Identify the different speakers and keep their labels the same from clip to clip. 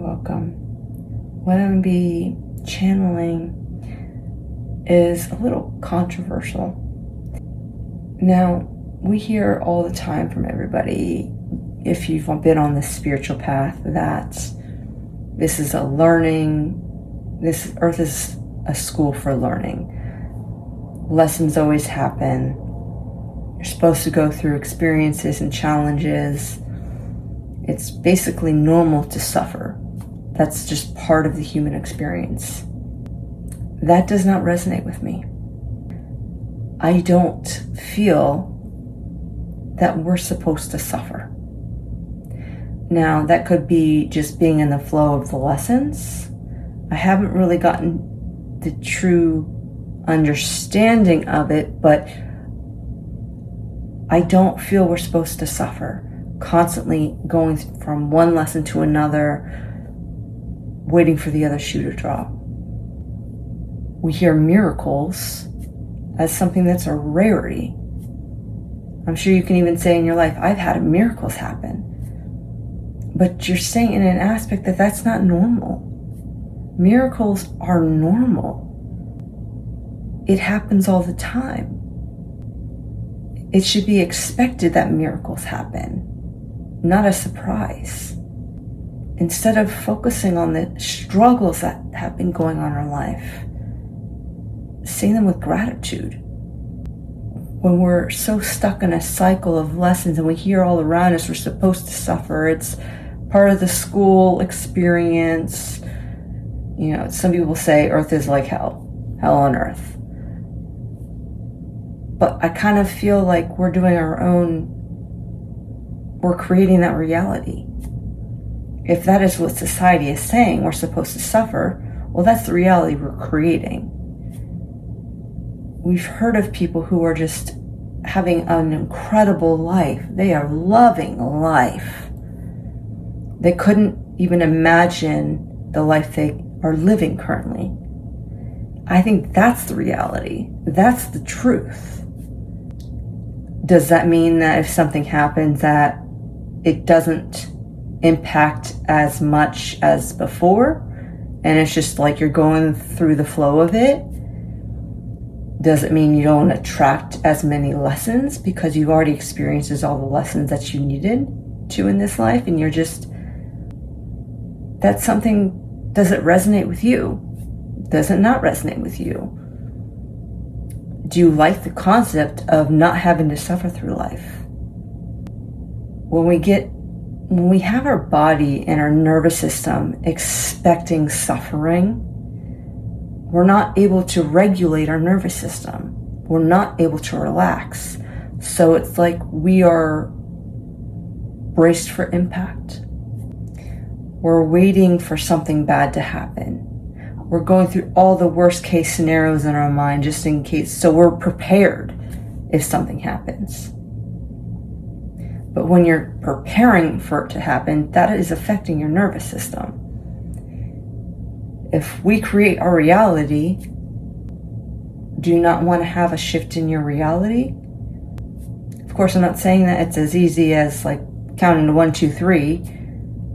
Speaker 1: welcome. What I'm going to be channeling is a little controversial. Now, we hear all the time from everybody, if you've been on this spiritual path, that this is a Earth is a school for learning. Lessons always happen. You're supposed to go through experiences and challenges. It's basically normal to suffer. That's just part of the human experience. That does not resonate with me. I don't feel that we're supposed to suffer. Now, that could be just being in the flow of the lessons. I haven't really gotten the true understanding of it, but I don't feel we're supposed to suffer. Constantly going from one lesson to another, waiting for the other shoe to drop. We hear miracles as something that's a rarity. I'm sure you can even say in your life, I've had miracles happen. But you're saying in an aspect that that's not normal. Miracles are normal. It happens all the time. It should be expected that miracles happen, not a surprise. Instead of focusing on the struggles that have been going on in our life, see them with gratitude. When we're so stuck in a cycle of lessons and we hear all around us we're supposed to suffer, it's part of the school experience. You know, some people say Earth is like hell on earth. But I kind of feel like we're creating that reality. If that is what society is saying, we're supposed to suffer, well, that's the reality we're creating. We've heard of people who are just having an incredible life. They are loving life. They couldn't even imagine the life they are living currently. I think that's the reality. That's the truth. Does that mean that if something happens that it doesn't impact as much as before, and it's just like you're going through the flow of it? Does it mean you don't attract as many lessons because you've already experienced all the lessons that you needed to in this life, and you're just, that's something, does it resonate with you? Does it not resonate with you? Do you like the concept of not having to suffer through life? When we have our body and our nervous system expecting suffering, we're not able to regulate our nervous system. We're not able to relax. So it's like we are braced for impact. We're waiting for something bad to happen. We're going through all the worst case scenarios in our mind just in case. So we're prepared if something happens. But when you're preparing for it to happen, that is affecting your nervous system. If we create our reality, do you not want to have a shift in your reality? Of course, I'm not saying that it's as easy as like counting to 1, 2, 3.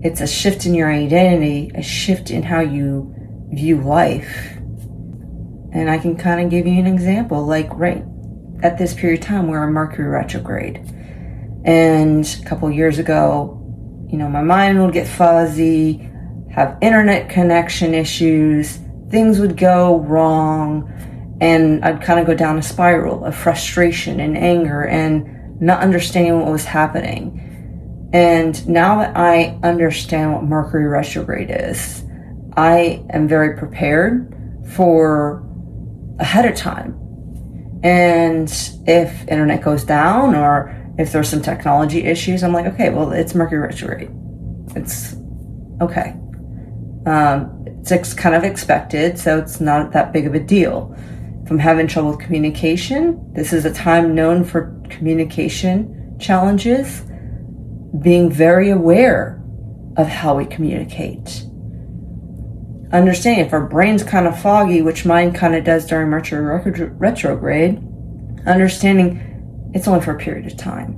Speaker 1: It's a shift in your identity, a shift in how you view life. And I can kind of give you an example, like right at this period of time, we're in Mercury retrograde. And a couple years ago, my mind would get fuzzy, have internet connection issues, things would go wrong, and I'd kind of go down a spiral of frustration and anger and not understanding what was happening. And now that I understand what Mercury retrograde is, I am very prepared for ahead of time. And if internet goes down or if there's some technology issues, I'm like, okay, well, it's Mercury retrograde. It's okay. It's kind of expected, so it's not that big of a deal. If I'm having trouble with communication, this is a time known for communication challenges. Being very aware of how we communicate. Understanding if our brain's kind of foggy, which mine kind of does during Mercury retrograde, understanding it's only for a period of time.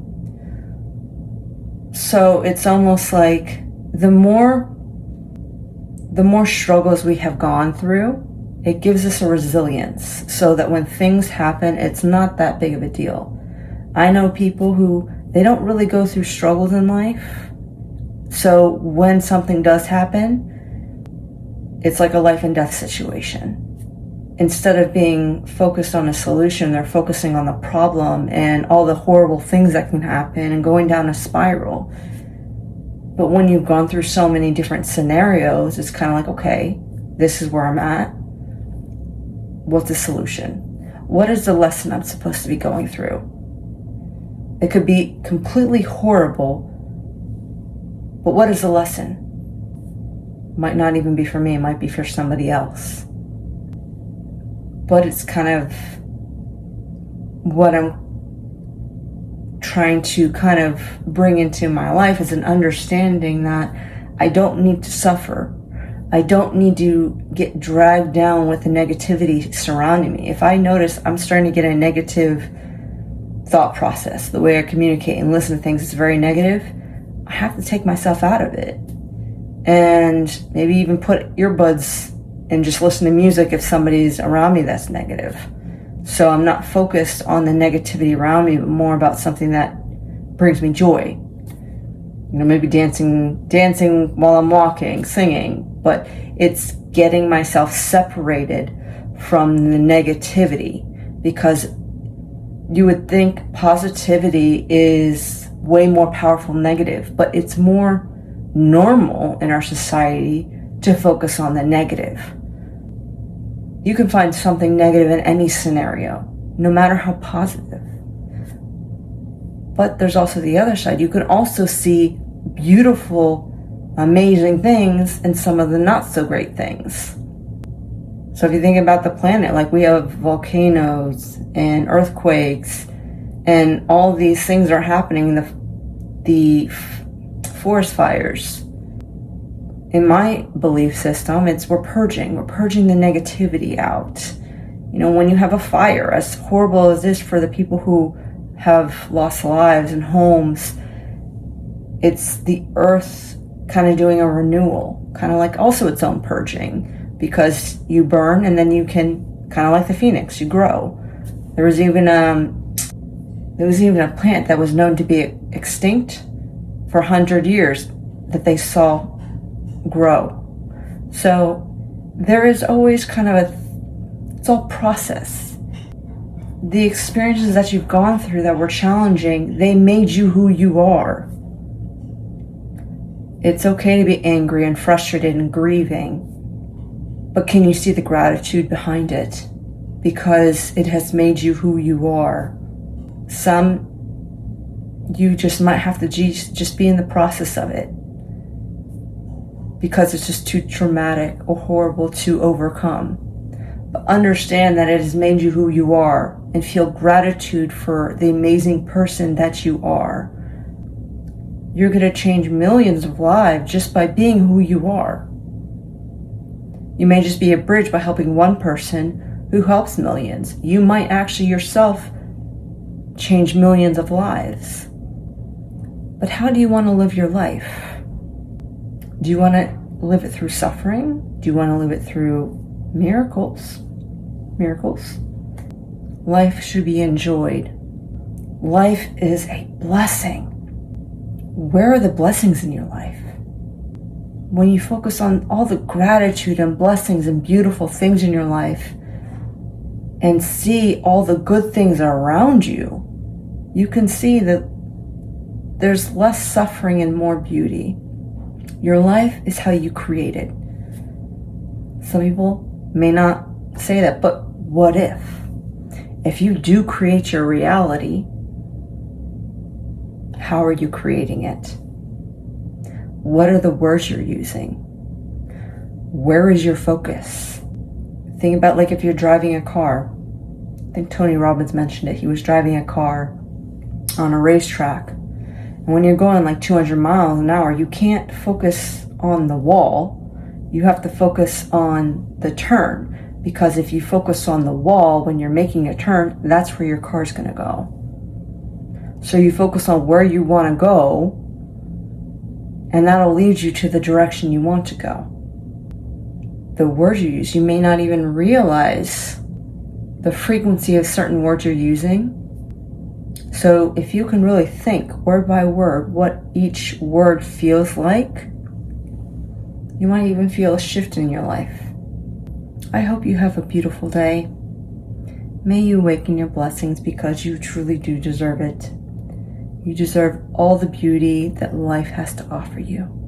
Speaker 1: So it's almost like the more the more struggles we have gone through, it gives us a resilience so that when things happen, it's not that big of a deal. I know people who, they don't really go through struggles in life. So when something does happen, it's like a life and death situation. Instead of being focused on a solution, they're focusing on the problem and all the horrible things that can happen and going down a spiral. But when you've gone through so many different scenarios, it's kind of like, okay, this is where I'm at. What's the solution? What is the lesson I'm supposed to be going through? It could be completely horrible, but what is the lesson? Might not even be for me, it might be for somebody else. But it's kind of what I'm trying to kind of bring into my life is an understanding that I don't need to suffer. I don't need to get dragged down with the negativity surrounding me. If I notice I'm starting to get a negative thought process, the way I communicate and listen to things is very negative, I have to take myself out of it. And maybe even put earbuds and just listen to music if somebody's around me that's negative. So I'm not focused on the negativity around me, but more about something that brings me joy. You know, maybe dancing while I'm walking, singing, but it's getting myself separated from the negativity, because you would think positivity is way more powerful than negative, but it's more normal in our society to focus on the negative. You can find something negative in any scenario, no matter how positive. But there's also the other side. You can also see beautiful, amazing things in some of the not so great things. So if you think about the planet, like we have volcanoes and earthquakes and all these things are happening, the forest fires. In my belief system, we're purging the negativity out. You know, when you have a fire, as horrible as this for the people who have lost lives and homes, it's the earth kind of doing a renewal, kind of like also its own purging, because you burn and then you can, kind of like the phoenix, you grow. There was even a plant that was known to be extinct for 100 years that they saw grow. So there is always kind of it's all process. The experiences that you've gone through that were challenging, they made you who you are. It's okay to be angry and frustrated and grieving, but can you see the gratitude behind it? Because it has made you who you are. Some, you just might have to just be in the process of it, because it's just too traumatic or horrible to overcome. But understand that it has made you who you are, and feel gratitude for the amazing person that you are. You're going to change millions of lives just by being who you are. You may just be a bridge by helping one person who helps millions. You might actually yourself change millions of lives. But how do you want to live your life? Do you want to live it through suffering? Do you want to live it through miracles? Life should be enjoyed. Life is a blessing. Where are the blessings in your life? When you focus on all the gratitude and blessings and beautiful things in your life and see all the good things around you, you can see that there's less suffering and more beauty. Your life is how you create it. Some people may not say that, but what if? If you do create your reality, how are you creating it? What are the words you're using? Where is your focus? Think about, like, if you're driving a car. I think Tony Robbins mentioned it. He was driving a car on a racetrack. And when you're going like 200 miles an hour, you can't focus on the wall. You have to focus on the turn. Because if you focus on the wall when you're making a turn, that's where your car's going to go. So you focus on where you want to go, and that'll lead you to the direction you want to go. the words you use. You may not even realize the frequency of certain words you're using. So if you can really think word by word what each word feels like, you might even feel a shift in your life. I hope you have a beautiful day. May you awaken your blessings, because you truly do deserve it. You deserve all the beauty that life has to offer you.